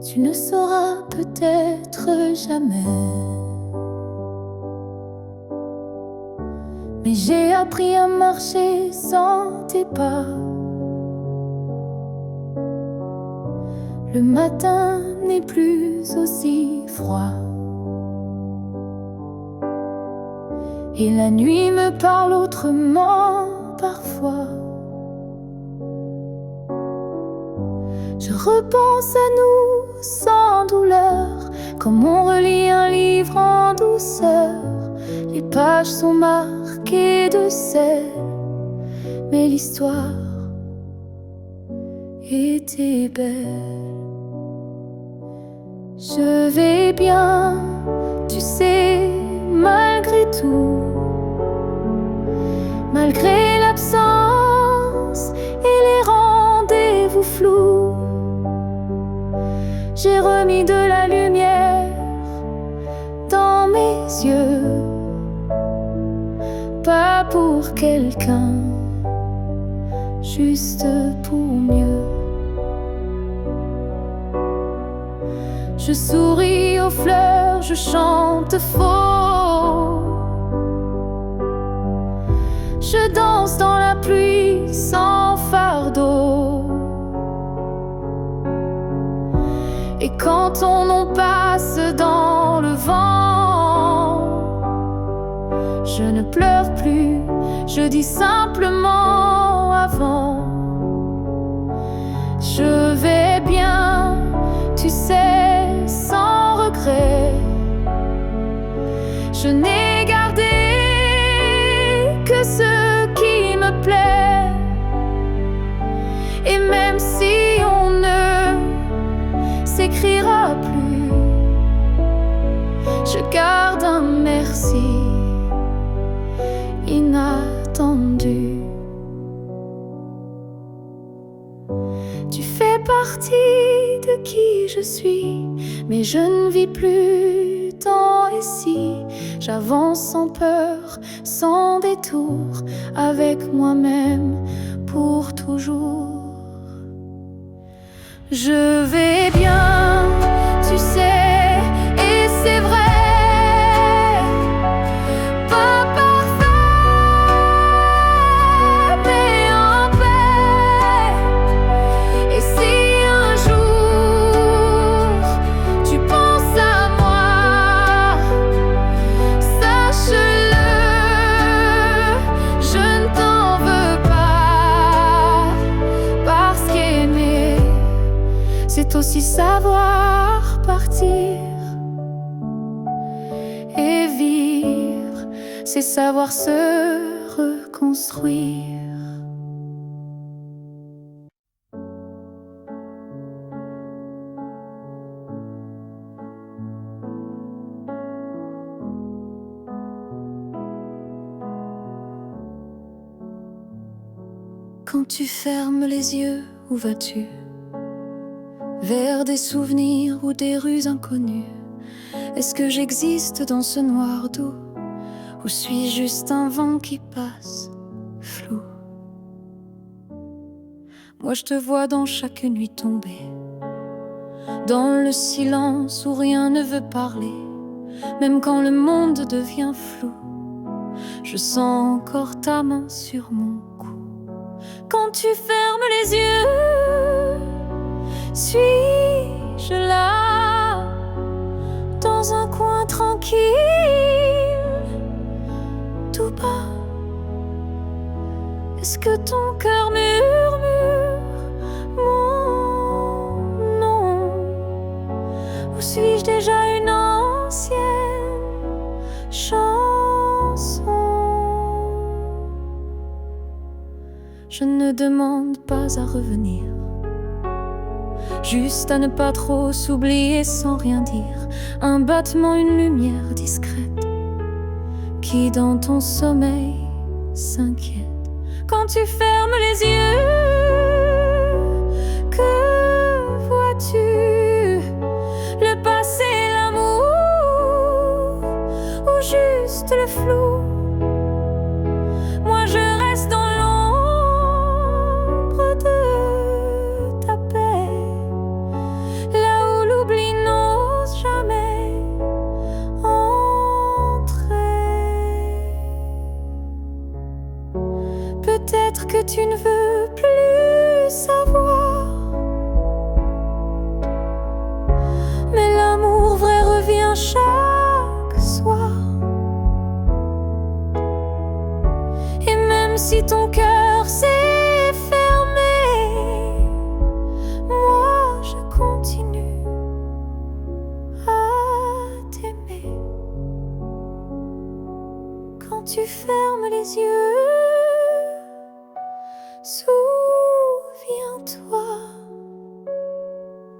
tu ne sauras peut-être jamais. Mais j'ai appris à marcher sans tes pas. Le matin n'est plus aussi froid et la nuit me parle autrement parfois. Je repense à nous sans douleur, comme on relit un livre en douceur. Les pages sont marquées de sel, mais l'histoire était belle. Je vais bien, tu sais, malgré tout, malgré l'absence et les rendez-vous flous. J'ai remis de la lumière dans mes yeux, pas pour quelqu'un, juste pour mieux. Je souris aux fleurs, je chante faux. Je danse dans la pluie sans fardeau. Et quand ton nom passe dans le vent, je ne pleure plus, je dis simplement avant. Je vais bien, tu sais, sans regret. Je n'ai gardé que ce qui me plaît. Et même si on ne s'écrira plus, je garde un merci inattendu. Tu fais partie de qui je suis, mais je ne vis plus tant ici. J'avance sans peur, sans détour, avec moi-même pour toujours. Je vais bien, tu sais, et c'est vrai. Pas parfait, mais en paix. Et si un jour tu penses à moi, sache-le, je ne t'en veux pas. Parce qu'aimer, c'est aussi savoir partir. Et vivre, c'est savoir se reconstruire. Quand tu fermes les yeux, où vas-tu? Vers des souvenirs ou des rues inconnues? Est-ce que j'existe dans ce noir doux, ou suis-je juste un vent qui passe, flou? Moi je te vois dans chaque nuit tomber, dans le silence où rien ne veut parler. Même quand le monde devient flou, je sens encore ta main sur mon cou. Quand tu fermes les yeux, suis-je là, dans un coin tranquille, tout bas? Est-ce que ton cœur murmure mon nom, ou suis-je déjà une ancienne chanson? Je ne demande pas à revenir, juste à ne pas trop s'oublier sans rien dire. Un battement, une lumière discrète qui dans ton sommeil s'inquiète. Quand tu fermes les yeux, que vois-tu? Le passé, l'amour, ou juste le flou? Moi je reste dans l'ombre de ta paix, là où l'oubli veux plus savoir. Mais l'amour vrai revient chaque soir. Et même si ton cœur s'est fermé, moi je continue à t'aimer. Quand tu fermes les yeux, souviens-toi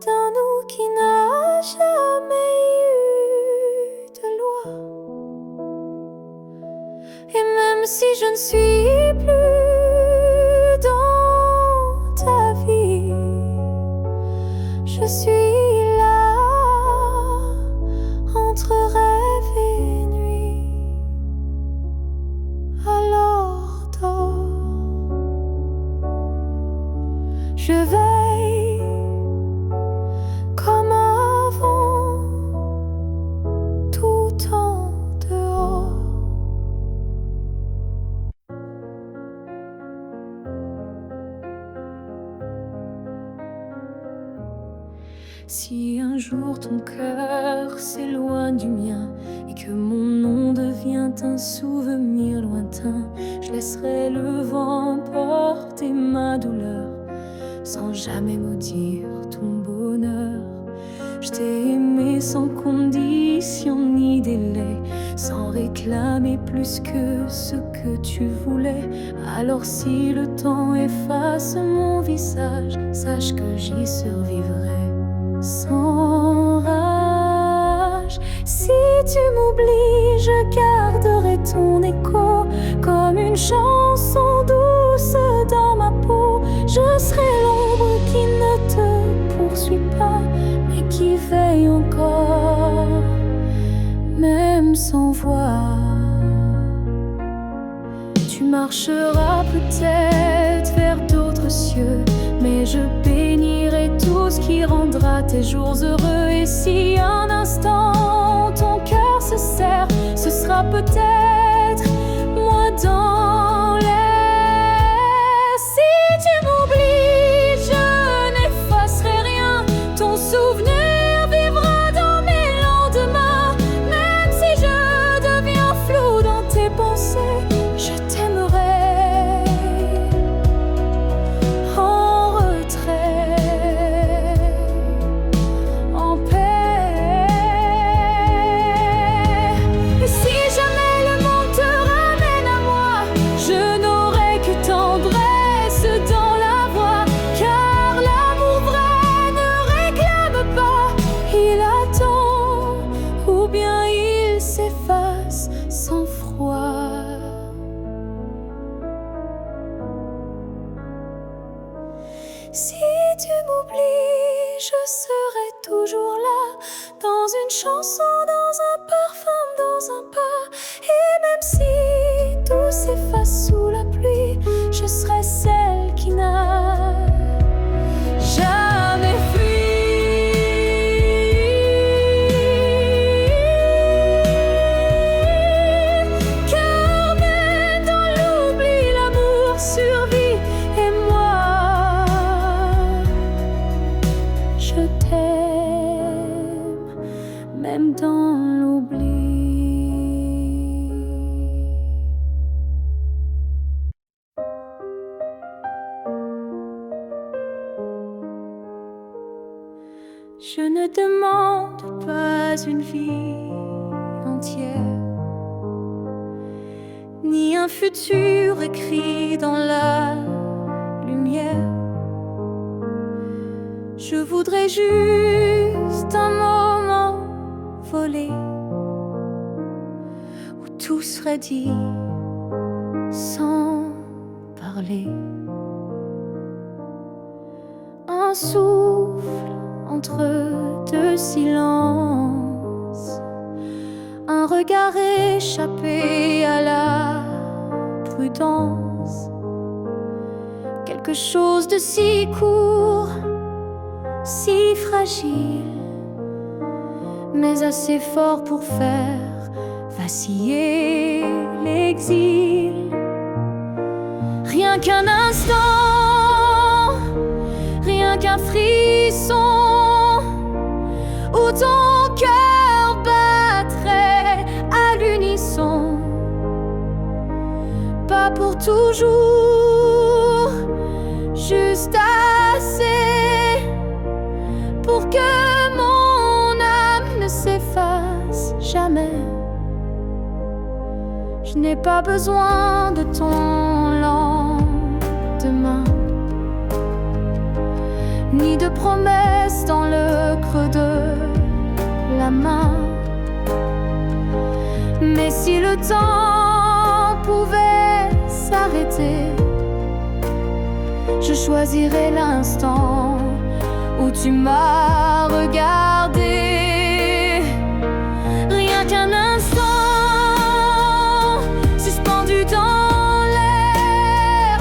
d'un nous qui n'a jamais eu de loi. Et même si je ne suis plus dans ta vie, je suis là entre rêve et nuit. Alors dors, je veille comme avant, tout en dehors. Si un jour ton cœur s'éloigne du mien et que mon nom devient un souvenir lointain, je laisserai le vent porter ma douleur sans jamais maudire ton bonheur. Je t'ai aimé sans condition ni délai, sans réclamer plus que ce que tu voulais. Alors si le temps efface mon visage, sache que j'y survivrai sans rage. Si tu m'oublies, je garderai ton écho comme une chanson douce dans ma peau. Je serai l'ombre qui ne te poursuit pas, mais qui veille encore, même sans voix. Tu marcheras peut-être vers d'autres cieux, mais je bénirai tout ce qui rendra tes jours heureux. Et si un instant ton cœur se serre, ce sera peut-être moi dans l'air. Si tu m'oublies, je n'effacerai rien. Ton souvenir vivra dans mes lendemains. Même si je deviens flou dans tes pensées, je t'aimerai en retrait, en paix. Et si jamais le monde te ramène à moi, je n'aurai que tendresse dans la voix. Car l'amour vrai ne réclame pas, il attend, ou bien il s'efface sans froid. Si tu m'oublies, je serai toujours là, dans une chanson, dans un parfum, dans un pas. Et même si tout s'efface sous la pluie, je serai celle qui n'a jamais fui. Car même dans l'oubli, l'amour survit. Et moi, je t'aime, même dans l'oubli. Je ne demande pas une vie entière, ni un futur écrit dans la lumière. Je voudrais juste un moment volé où tout serait dit sans parler. Un souffle entre deux silences, un regard échappé à la prudence. Quelque chose de si court, si fragile, mais assez fort pour faire vaciller l'exil. Rien qu'un instant, rien qu'un frisson, où ton cœur battrait à l'unisson. Pas pour toujours, juste assez pour que mon âme ne s'efface jamais. Je n'ai pas besoin de ton lendemain, ni de promesses dans le creux de la main. Mais si le temps pouvait s'arrêter, je choisirais l'instant où tu m'as regardé. Rien qu'un instant, suspendu dans l'air,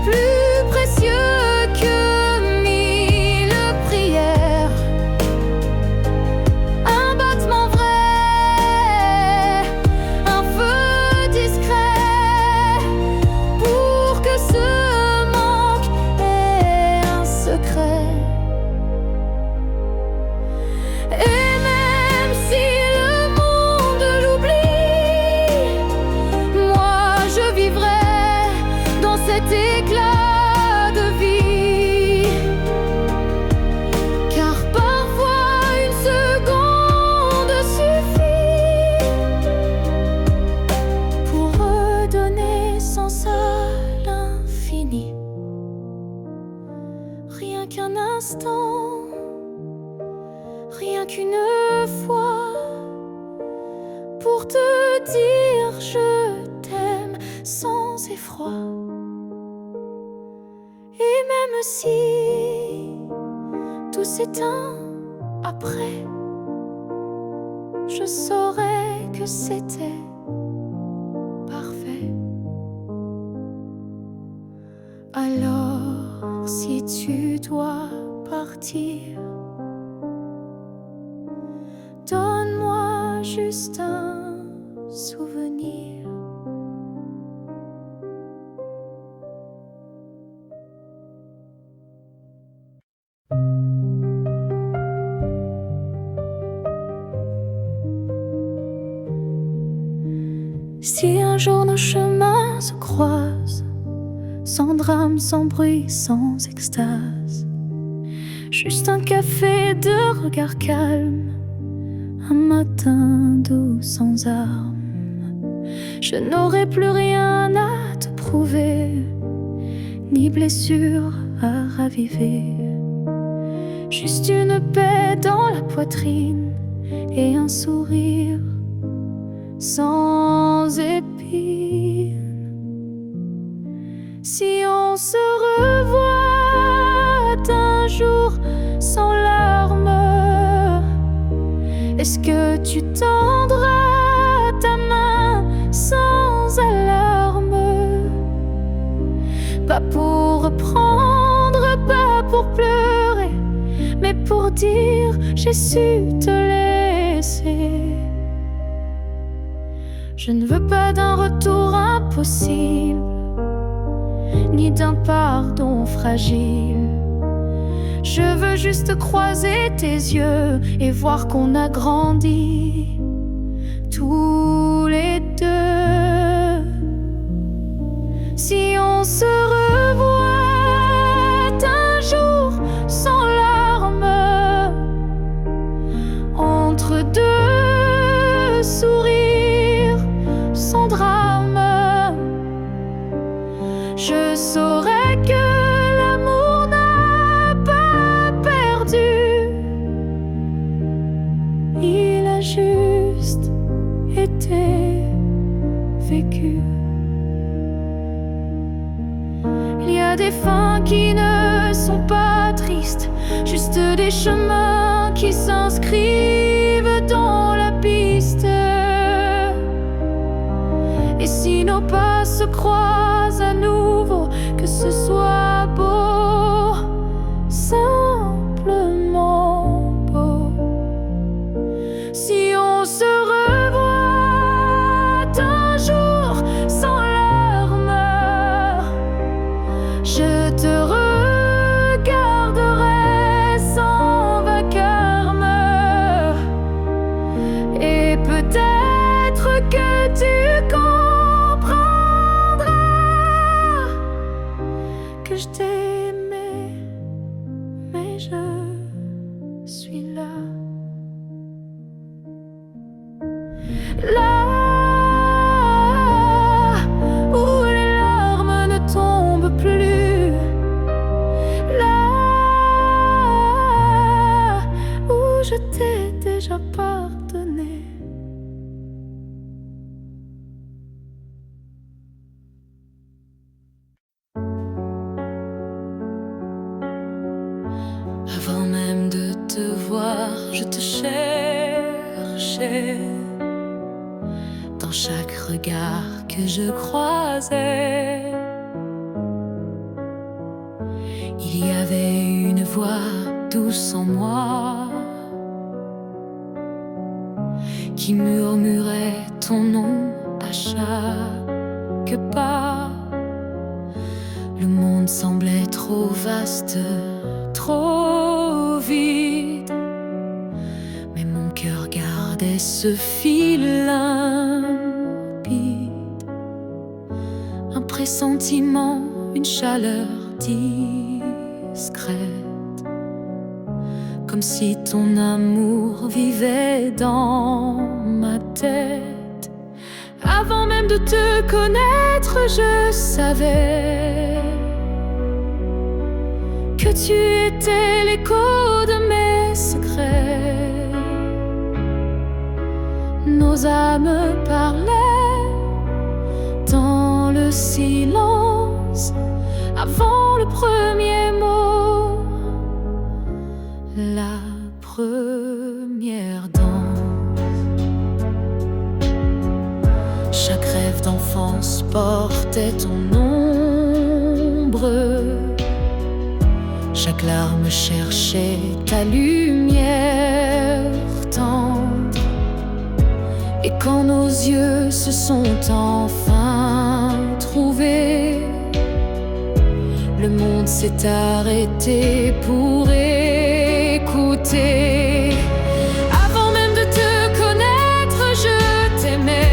plus précieux que mille prières. Un battement vrai, un feu discret, pour que ce manque ait un secret. Et même si le monde l'oublie, moi je vivrai dans cet éclat de vie. Car parfois une seconde suffit pour redonner sens à l'infini. Rien qu'un instant, rien qu'une fois, pour te dire je t'aime sans effroi. Et même si tout s'éteint après, je saurais que c'était parfait. Alors si tu dois partir, donne-moi juste un souvenir. Si un jour nos chemins se croisent, sans drame, sans bruit, sans extase, juste un café de regard calme, un matin doux sans armes, je n'aurai plus rien à te prouver, ni blessure à raviver. Juste une paix dans la poitrine et un sourire sans épines. Si on se revoit un jour sans larmes, est-ce que tu tendras ta main sans alarme? Pas pour reprendre, pas pour pleurer, mais pour dire j'ai su te laisser. Je ne veux pas d'un retour impossible, ni d'un pardon fragile. Je veux juste croiser tes yeux et voir qu'on a grandi tous les deux. Si on se revoit un jour sans larmes, entre deux sourires sans drame, je saurais que l'amour n'a pas perdu. Il a juste été vécu. Il y a des fins qui ne sont pas tristes, juste des chemins qui s'inscrivent dans la piste. Et si nos pas se croisent à nouveau, que ce soit beau, simplement beau. Si on se revoit un jour sans larmes, t'ai aimé, mais je suis là. Là où les larmes ne tombent plus, là où je t'ai déjà pardonné. Avant même de te voir, je te cherchais. Dans chaque regard que je croisais, il y avait une voix douce en moi qui murmurait ton nom à chaque pas. Le monde semblait trop vaste, trop vide, mais mon cœur gardait ce fil limpide. Un pressentiment, une chaleur discrète, comme si ton amour vivait dans ma tête. Avant même de te connaître, je savais que tu étais l'écho de mes secrets. Nos âmes parlaient dans le silence avant le premier mot, la première danse. Chaque rêve d'enfance portait ton ombre, chaque larme cherchait ta lumière tendre. Et quand nos yeux se sont enfin trouvés, le monde s'est arrêté pour écouter. Avant même de te connaître, je t'aimais,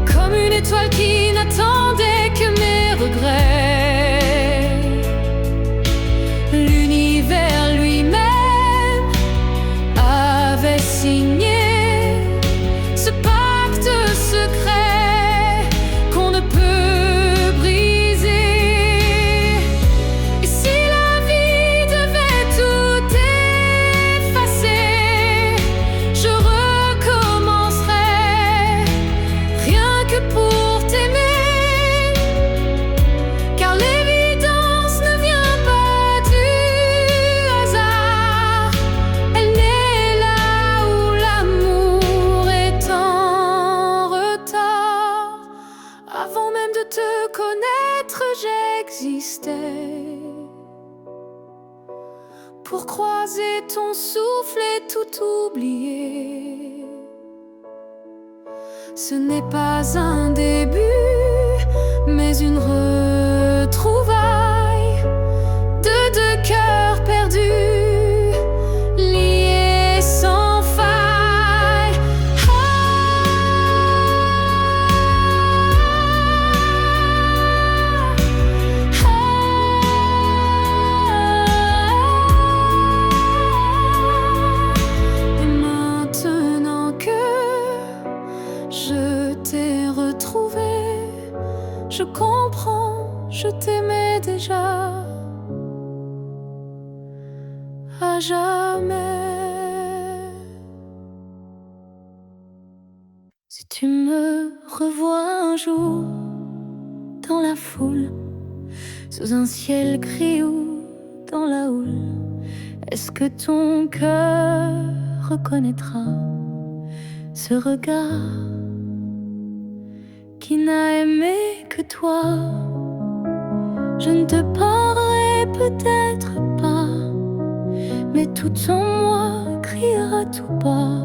comme une étoile qui n'attendait que mes regrets. L'univers lui-même avait signé ce pacte secret qu'on ne peut briser. Et si la vie devait tout effacer, je recommencerais rien que pour t'aimer, car l'évidence ne vient pas du hasard. Elle naît là où l'amour est en retard. Avant même de te connaître, j'existais pour croiser ton souffle et tout oublier. Ce n'est pas un début, mais une retrouvaille de deux cœurs perdus, liés sans faille. Et maintenant que je t'ai retrouvé, je comprends, je t'aimais déjà à jamais. Si tu me revois un jour dans la foule, sous un ciel gris ou dans la houle, est-ce que ton cœur reconnaîtra ce regard qui n'a aimé que toi? Je ne te parlerai peut-être pas, mais tout en moi criera tout bas.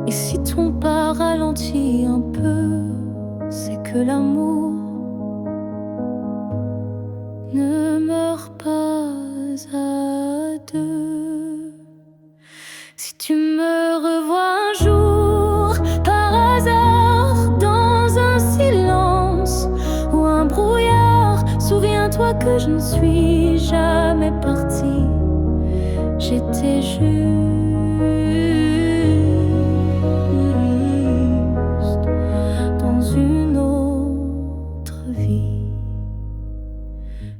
Et si ton pas ralentit un peu, c'est que l'amour ne meurt pas à deux. Si tu me revois un jour par hasard dans un silence ou un brouillard toi que je ne suis jamais partie. J'étais juste dans une autre vie.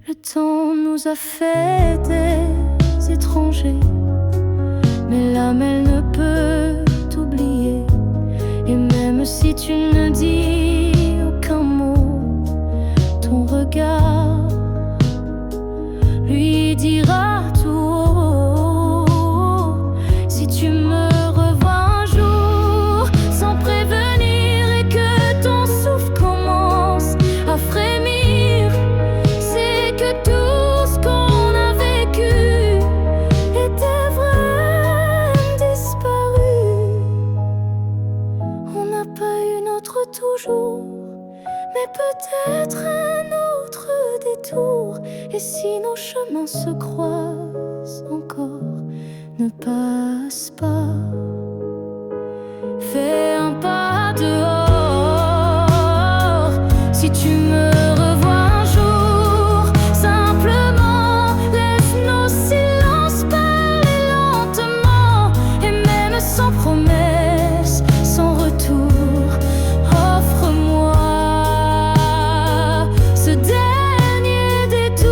Le temps nous a fait des étrangers, mais l'âme elle ne peut t'oublier. Et même si tu ne dis aucun mot, ton regard lui dira tout haut. Si tu me revois un jour sans prévenir et que ton souffle commence à frémir, c'est que tout ce qu'on a vécu était vrai, disparu. On n'a pas eu notre toujours, mais peut-être un autre détour. Et si nos chemins se croisent encore, ne passe pas. Fais un pas dehors. Si tu me revois un jour, simplement laisse nos silences parler lentement. Et même sans promesse, sans retour, offre-moi ce dernier détour.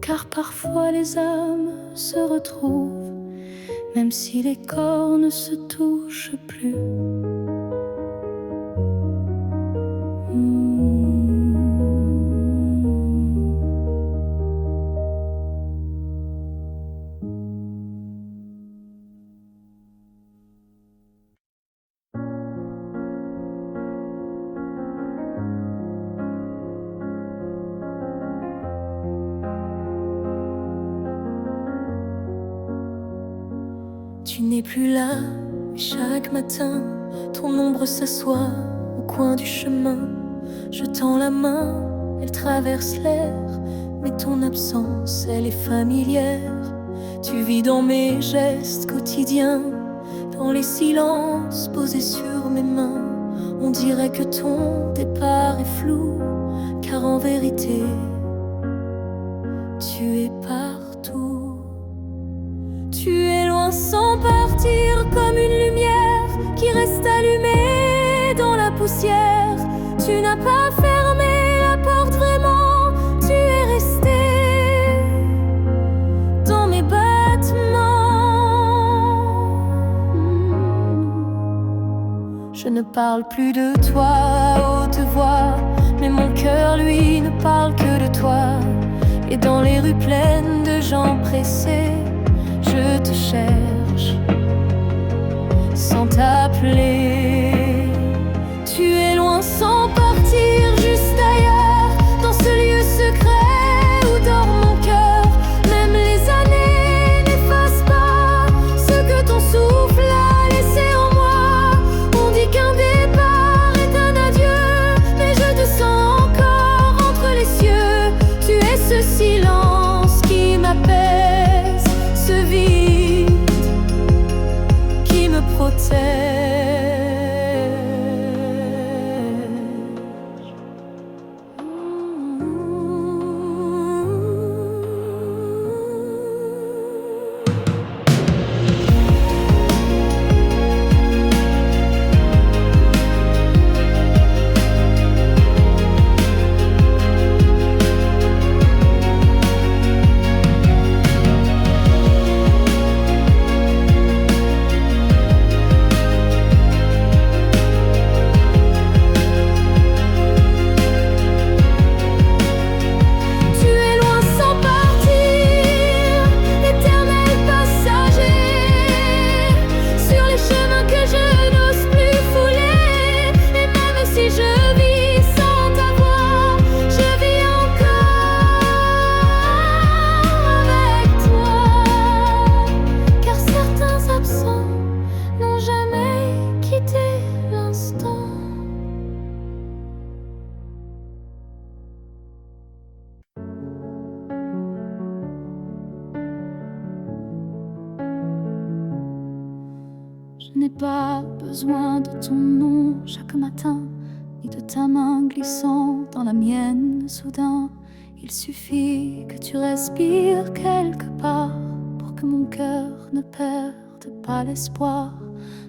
Car parfois les âmes se retrouvent, même si les corps ne se touchent plus. Tu n'es plus là, mais chaque matin, ton ombre s'assoit au coin du chemin. Je tends la main, elle traverse l'air, mais ton absence, elle est familière. Tu vis dans mes gestes quotidiens, dans les silences posés sur mes mains. On dirait que ton départ est flou, car en vérité, tu es partout. Tu es loin sans partir, comme une lumière qui reste allumée dans la poussière. Tu n'as pas fermé la porte vraiment, tu es resté dans mes battements. Je ne parle plus de toi à haute voix, mais mon cœur lui ne parle que de toi. Et dans les rues pleines de gens pressés, je te cherche sans t'appeler. Tu es loin sans partir, juste ailleurs, dans ce lieu secret où dort mon cœur. Même les années n'effacent pas ce que ton souffle a laissé en moi. On dit qu'un départ est un adieu, mais je te sens encore entre les cieux. Tu es ce silence qui m'apaise, ce vide qui me protège. pas besoin de ton nom chaque matin, ni de ta main glissant dans la mienne soudain. Il suffit que tu respires quelque part pour que mon cœur ne perde pas l'espoir.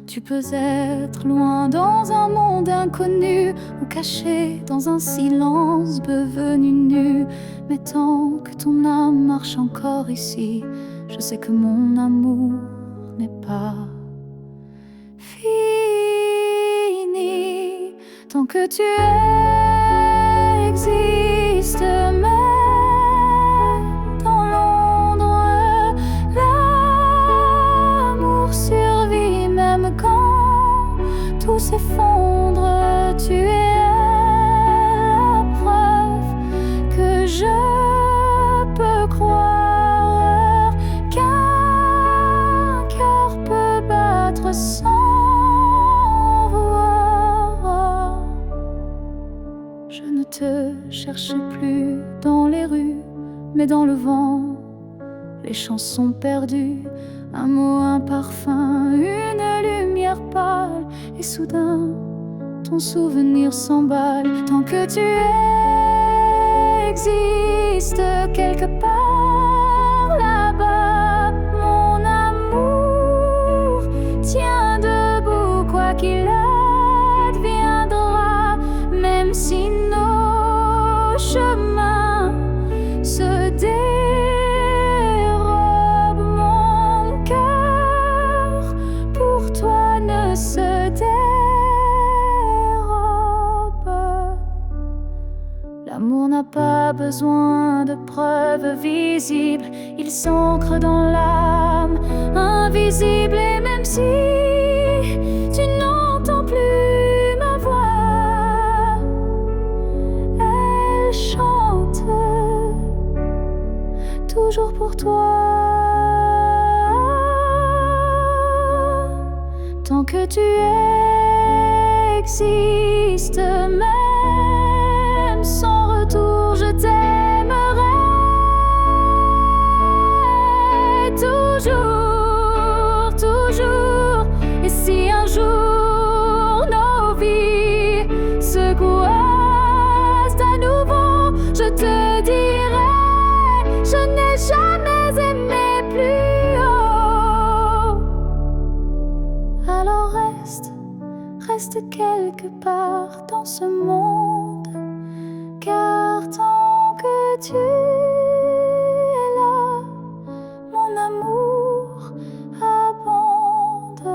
Tu peux être loin dans un monde inconnu, ou caché dans un silence devenu nu. Mais tant que ton âme marche encore ici, je sais que mon amour n'est pas fini. Tant que tu existes, même dans l'ombre, l'amour survit. Même quand tout s'effondre, tu es la preuve que je peux croire qu'un cœur peut battre sans voir. Je ne te cherche plus dans les rues, mais dans le vent, les chansons perdues. Un mot, un parfum, une lumière pâle, et soudain, ton souvenir s'emballe. Tant que tu existes quelque part là-bas, mon amour tient debout, quoi qu'il adviendra. Même si nos chemins se dérobent, mon cœur pour toi ne se dérobe. L'amour n'a pas besoin de preuves visibles, il s'ancre dans l'âme, invisible. Et même si tu n'entends plus ma voix, elle chante toujours pour toi. Tant que tu existes, même sans retour, je t'aimerai toujours, toujours. Et si un jour nos vies se croisent à nouveau, je te dirai, je n'ai jamais aimé plus haut. Alors reste quelque part dans ce monde, car tant que tu es là, mon amour abonde.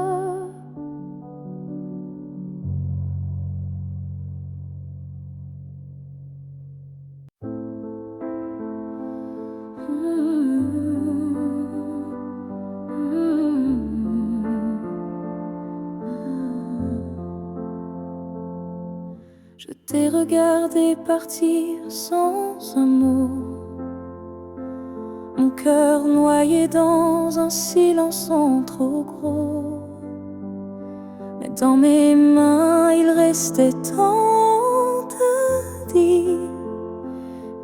Je t'ai regardé partir sans un mot, mon cœur noyé dans un silence trop gros. Mais dans mes mains il restait tant à dire,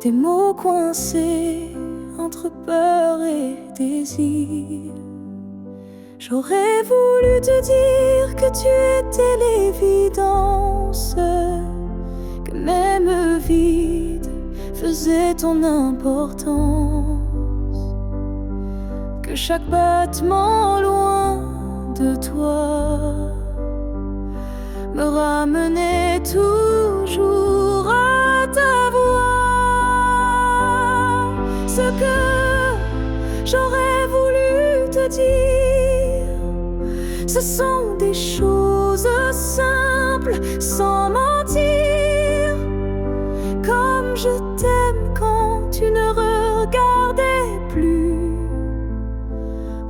des mots coincés entre peur et désir. J'aurais voulu te dire que tu étais l'évidence, que même vide faisait ton importance, que chaque battement loin de toi me ramenait toujours à ta voix. Ce que j'aurais voulu te dire, ce sont des choses simples, sans mentir. Comme je t'aime quand tu ne regardais plus,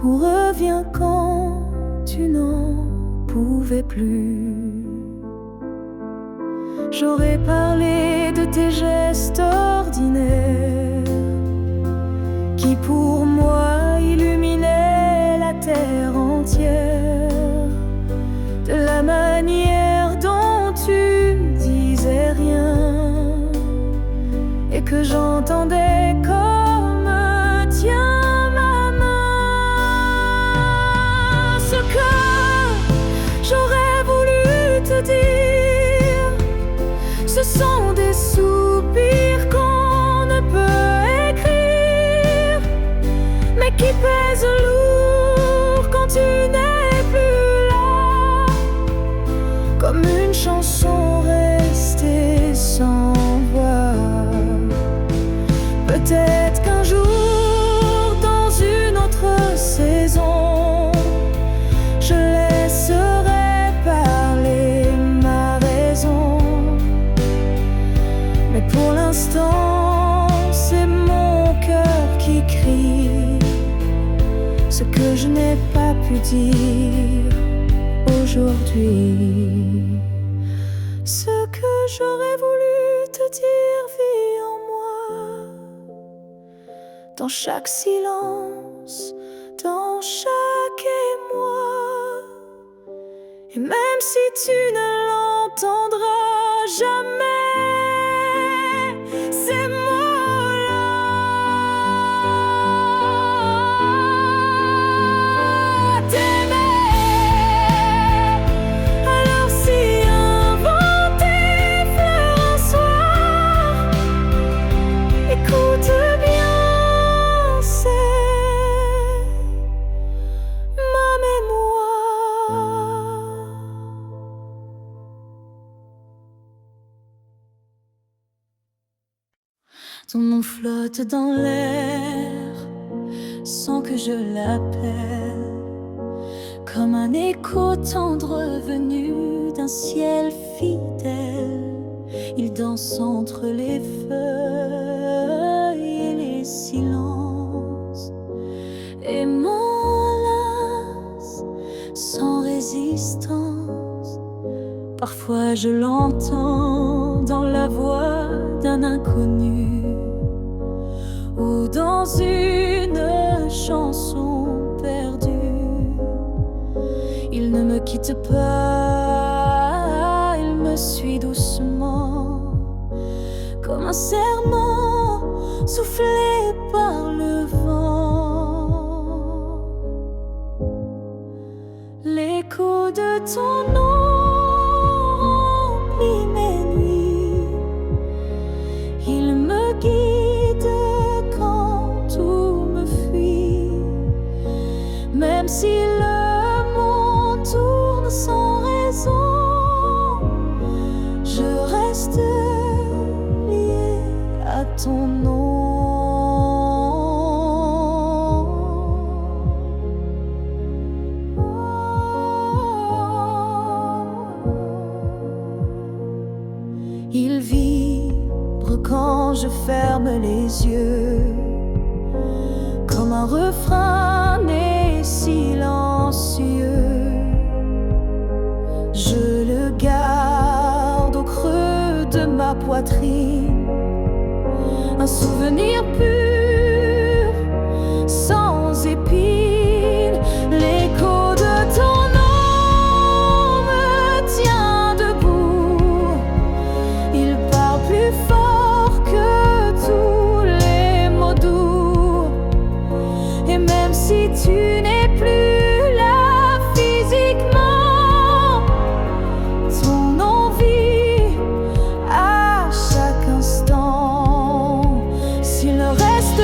ou reviens quand tu n'en pouvais plus. J'aurais parlé de tes gestes ordinaires, qui pour moi illuminaient la terre entière. De la manière dont tu disais rien, et que j'entendais comme tiens ma main. Ce que j'aurais sont des soupirs qu'on ne peut écrire, mais qui pèsent lourd quand tu n'es plus là, comme une chanson restée sans voix. Peut-être qu'un jour, dans une autre saison, je laisserai parler ma raison. Mais pour l'instant, c'est mon cœur qui crie ce que je n'ai pas pu dire aujourd'hui. Ce que j'aurais voulu te dire vit en moi, dans chaque silence, dans chaque émoi. Et même si tu ne l'entendras jamais, ces mots-là, t'aimer. Alors si un vent t'effleure un soir, écoute bien, c'est ma mémoire. Ton nom flotte dans l'air sans que je l'appelle, comme un écho tendre venu d'un ciel fidèle. Il danse entre les feuilles et les silences et m'enlace sans résistance. Parfois je l'entends dans la voix d'un inconnu ou dans une chanson perdue. Il ne me quitte pas, il me suit doucement, comme un serment soufflé par le vent. L'écho de ton nom remplit mes nuits, il me guide quand tout me fuit. Même si le monde tourne sans raison, je reste lié à ton nom. Il vibre quand je ferme les yeux, comme un refrain né silencieux. Je le garde au creux de ma poitrine, un souvenir pur, sans épines. L'écho de ton nom me tient debout, il parle plus fort que tous les mots doux. Et même si tu n'es plus là physiquement, ton envie à chaque instant. S'il ne reste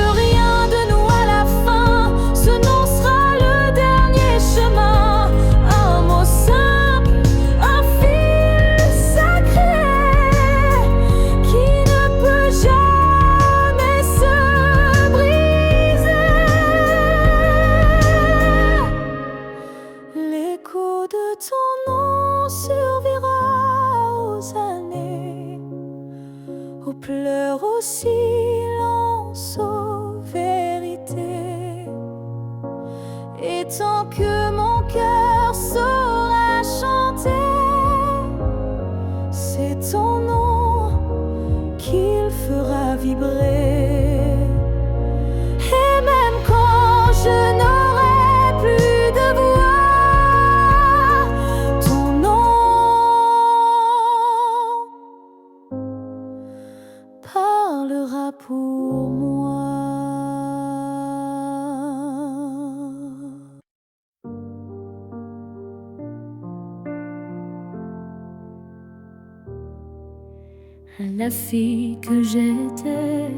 la fille que j'étais,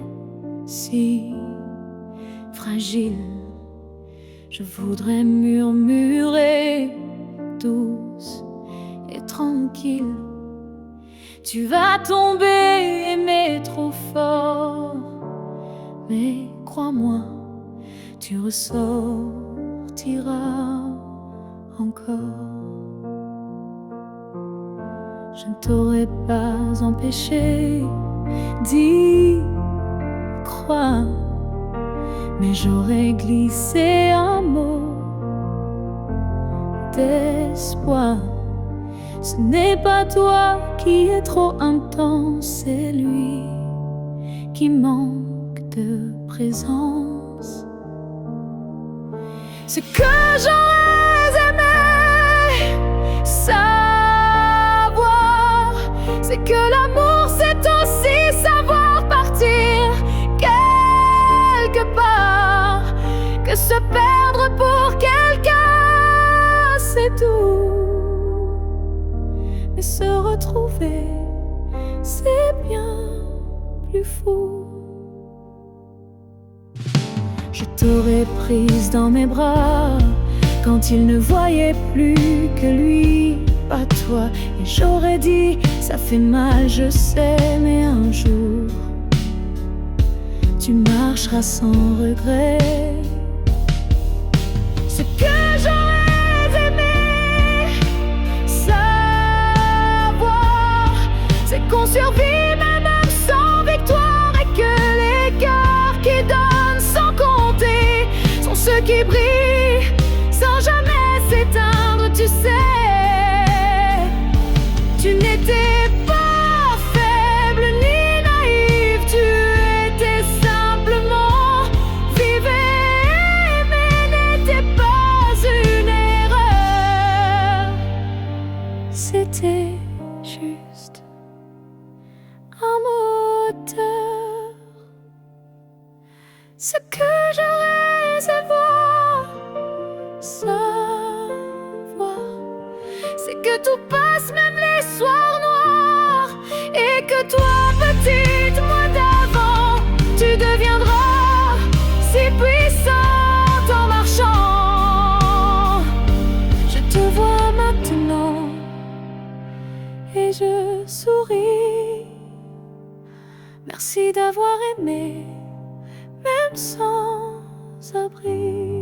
si fragile. Je voudrais murmurer, douce et tranquille. Tu vas tomber, aimer trop fort, mais crois-moi, tu ressortiras encore. Je ne t'aurais pas empêché d'y croire, mais j'aurais glissé un mot d'espoir. Ce n'est pas toi qui es trop intense, c'est lui qui manque de présence. Ce que j'aurais aimé savoir, c'est que l'amour c'est aussi savoir partir quelque part, que se perdre pour quelqu'un c'est doux, mais se retrouver c'est bien plus fou. Je t'aurais prise dans mes bras quand il ne voyait plus que lui, pas toi. Et j'aurais dit, ça fait mal, je sais, mais un jour tu marcheras sans regret. Ce que j'aurais aimé savoir, c'est qu'on survit même sans victoire, et que les cœurs qui donnent sans compter sont ceux qui brillent sans jamais s'éteindre. Tu sais, tu n'étais pas faible ni naïve, tu étais simplement vive et aimer n'était pas une erreur, c'était juste un moteur. Ce que j'aurais savoir, c'est que tout passe, même les soirs noirs, et que toi, petite, moi d'avant, tu deviendras si puissante en marchant. Je te vois maintenant et je souris. Merci d'avoir aimé, même sans abri.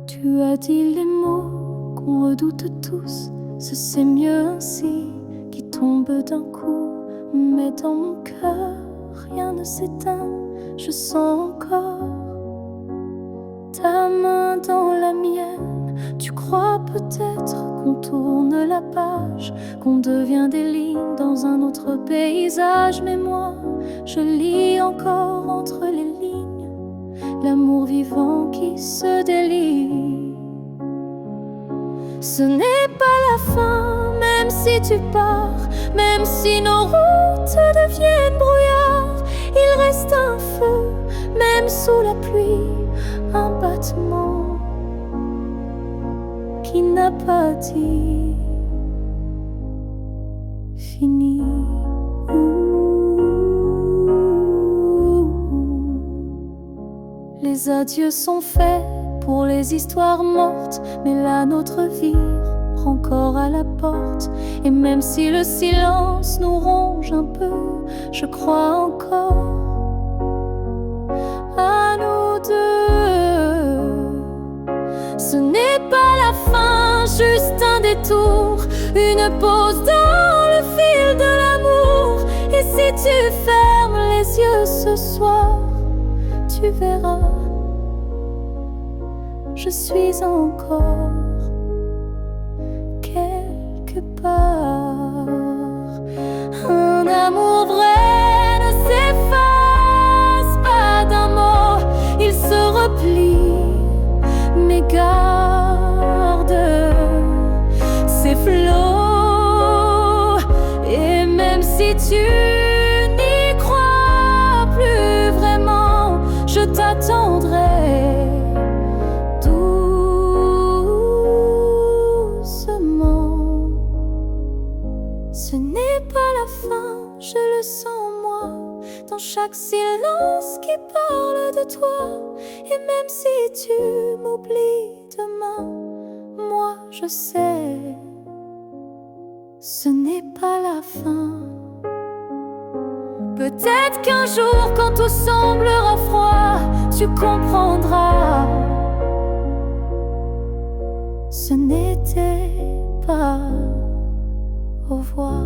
Tu as dit les mots qu'on redoute tous, ce c'est mieux ainsi, qui tombe d'un coup. Mais dans mon cœur, rien ne s'éteint, je sens encore ta main dans la mienne. Tu crois peut-être qu'on tourne la page, qu'on devient des lignes dans un autre paysage. Mais moi, je lis encore entre les lignes l'amour vivant qui se délie. Ce n'est pas la fin, même si tu pars, même si nos routes deviennent brouillard. Il reste un feu, même sous la pluie, un battement qui n'a pas dit fini. Les adieux sont faits pour les histoires mortes, mais la nôtre vie prend corps à la porte. Et même si le silence nous ronge un peu, je crois encore à nous deux. Ce n'est pas la fin, juste un détour, une pause dans le fil de l'amour. Et si tu fermes les yeux ce soir, tu verras, je suis encore quelque part. Un amour vrai ne s'efface pas d'un mot, il se replie, mais garde ses flots. Et même si tu n'y crois plus vraiment, je t'attendrai doucement. Ce n'est pas la fin, je le sens en moi, dans chaque silence qui parle de toi. Et même si tu m'oublies demain, moi je sais, ce n'est pas la fin. Peut-être qu'un jour, quand tout semblera froid, tu comprendras, ce n'était pas au revoir.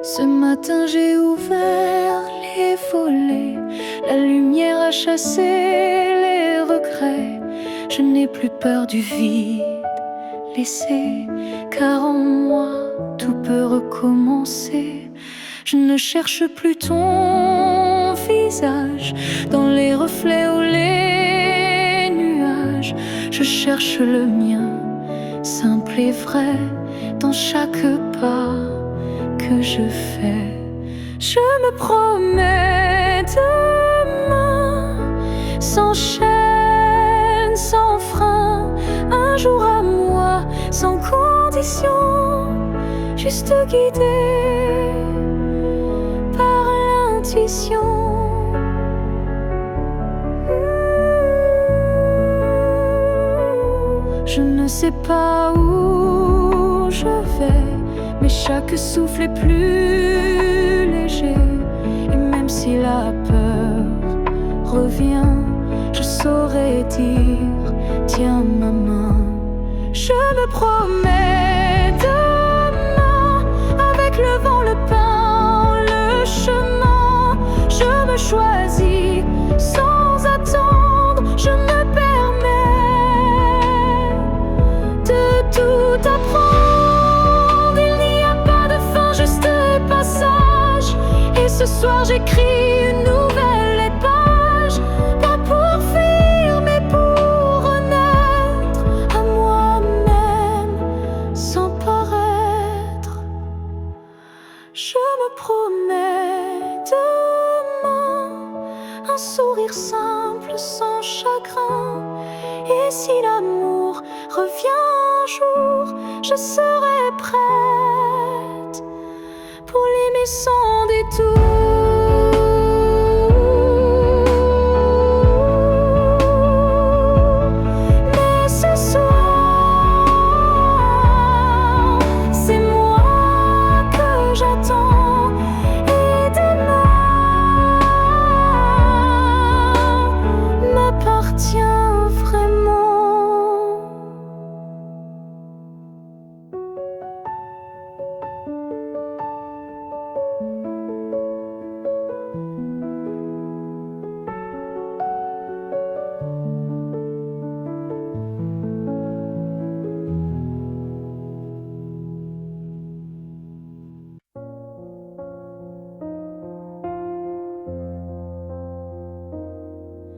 Ce matin j'ai ouvert les volets, la lumière a chassé les regrets. Je n'ai plus peur du vide laissé, car en moi tout peut recommencer. Je ne cherche plus ton visage dans les reflets ou les nuages. Je cherche le mien, simple et vrai, dans chaque pas que je fais. Je me promets demain, sans chaîne, sans frein, un jour à moi, sans condition, juste guidé par l'intuition. Je ne sais pas où je vais, mais chaque souffle est plus léger. Et même si la peur revient, je saurais dire, tiens ma main. Je me promets demain, avec le vent, le pain, le chemin. Je me choisis sans attendre, je me permets de tout apprendre. Ce soir j'écris une nouvelle page, pas pour fuir mais pour renaître à moi-même sans paraître. Je me promets demain un sourire simple sans chagrin. Et si l'amour revient un jour, je serai prête pour l'aimer sans détour. Mais ce soir, c'est moi que j'attends. Et demain m'appartient vraiment.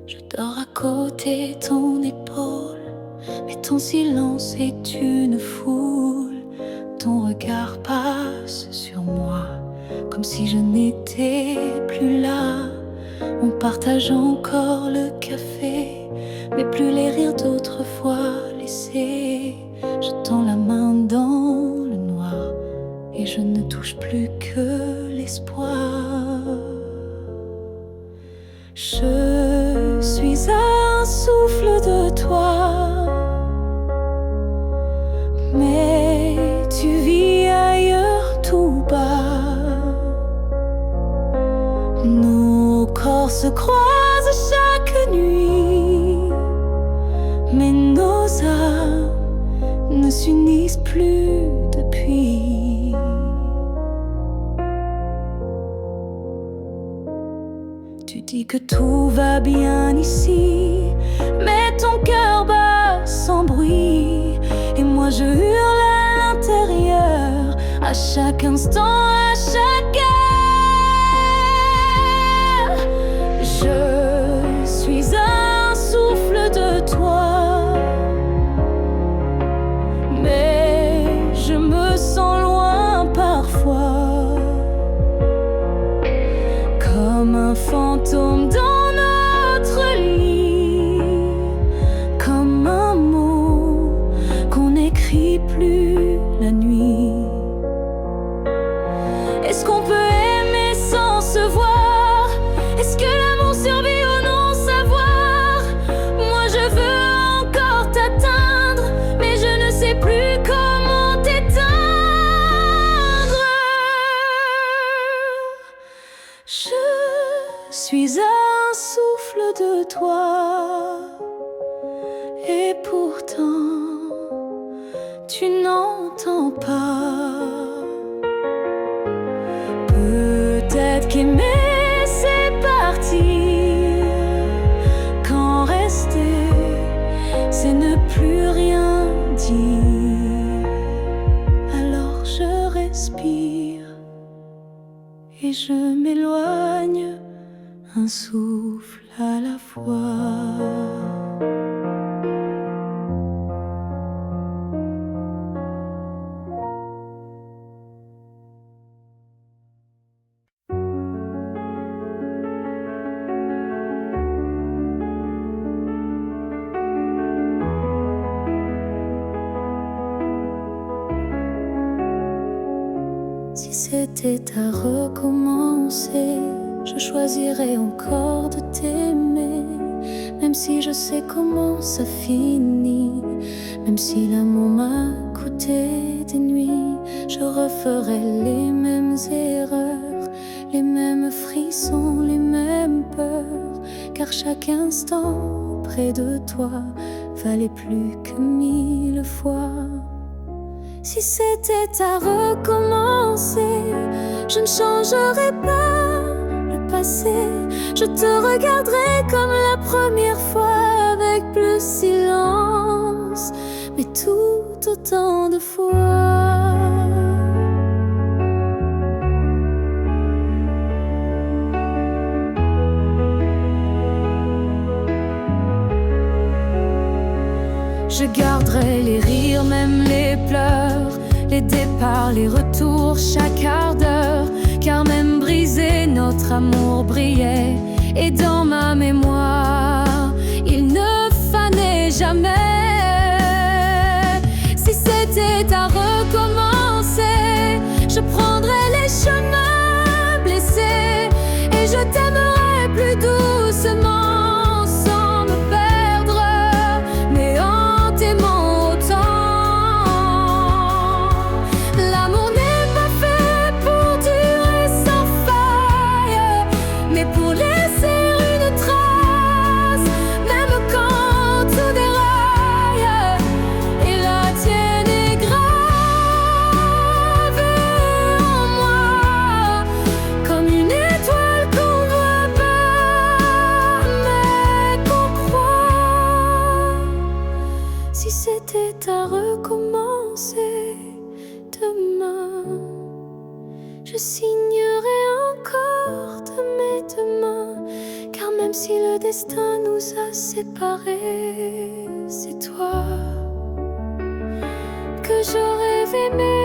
Je dors à côté ton épaule, mais ton silence est une foule. Ton regard passe sur moi, comme si je n'étais plus là. On partage encore le café, mais plus les rires d'autrefois laissés. Je tends la main dans le noir, et je ne touche plus que l'espoir. Je suis un souffle de toi, mais tu vis ailleurs tout bas. Nos corps se croisent chaque nuit, mais nos âmes ne s'unissent plus depuis. Tu dis que tout va bien ici, mais ton cœur bat sans bruit. Et moi je hurle à l'intérieur, à chaque instant, à chaque heure. Je un fantôme dans notre lit, comme un mot qu'on n'écrit plus la nuit. Est-ce qu'on peut aimer sans se voir? Est-ce que l'amour survit au non-savoir? Moi je veux encore t'atteindre, mais je ne sais plus comment t'éteindre. Je suis un souffle de toi, et pourtant tu n'entends pas. Peut-être qu'aimer c'est partir, quand rester c'est ne plus rien dire. Alors je respire et je m'éloigne, un souffle à la fois. Si c'était à recommencer, je choisirais encore de t'aimer. Même si je sais comment ça finit, même si l'amour m'a coûté des nuits, je referais les mêmes erreurs, les mêmes frissons, les mêmes peurs. Car chaque instant près de toi valait plus que 1000 fois. Si c'était à recommencer, je ne changerais pas le passé. Je te regarderais comme la première fois, avec plus silence, mais tout autant de fois. Je garderai les rires, même les pleurs, les départs, les retours, chaque quart d'heure. Car même brisé, notre amour brillait, et dans ma mémoire, il ne fanait jamais. Si c'était à recommencer, je prendrais les chemins blessés, et je t'aimerais plus doucement. Si c'était à recommencer demain, je signerais encore de mes deux mains. Car même si le destin nous a séparés, c'est toi que j'aurais aimé.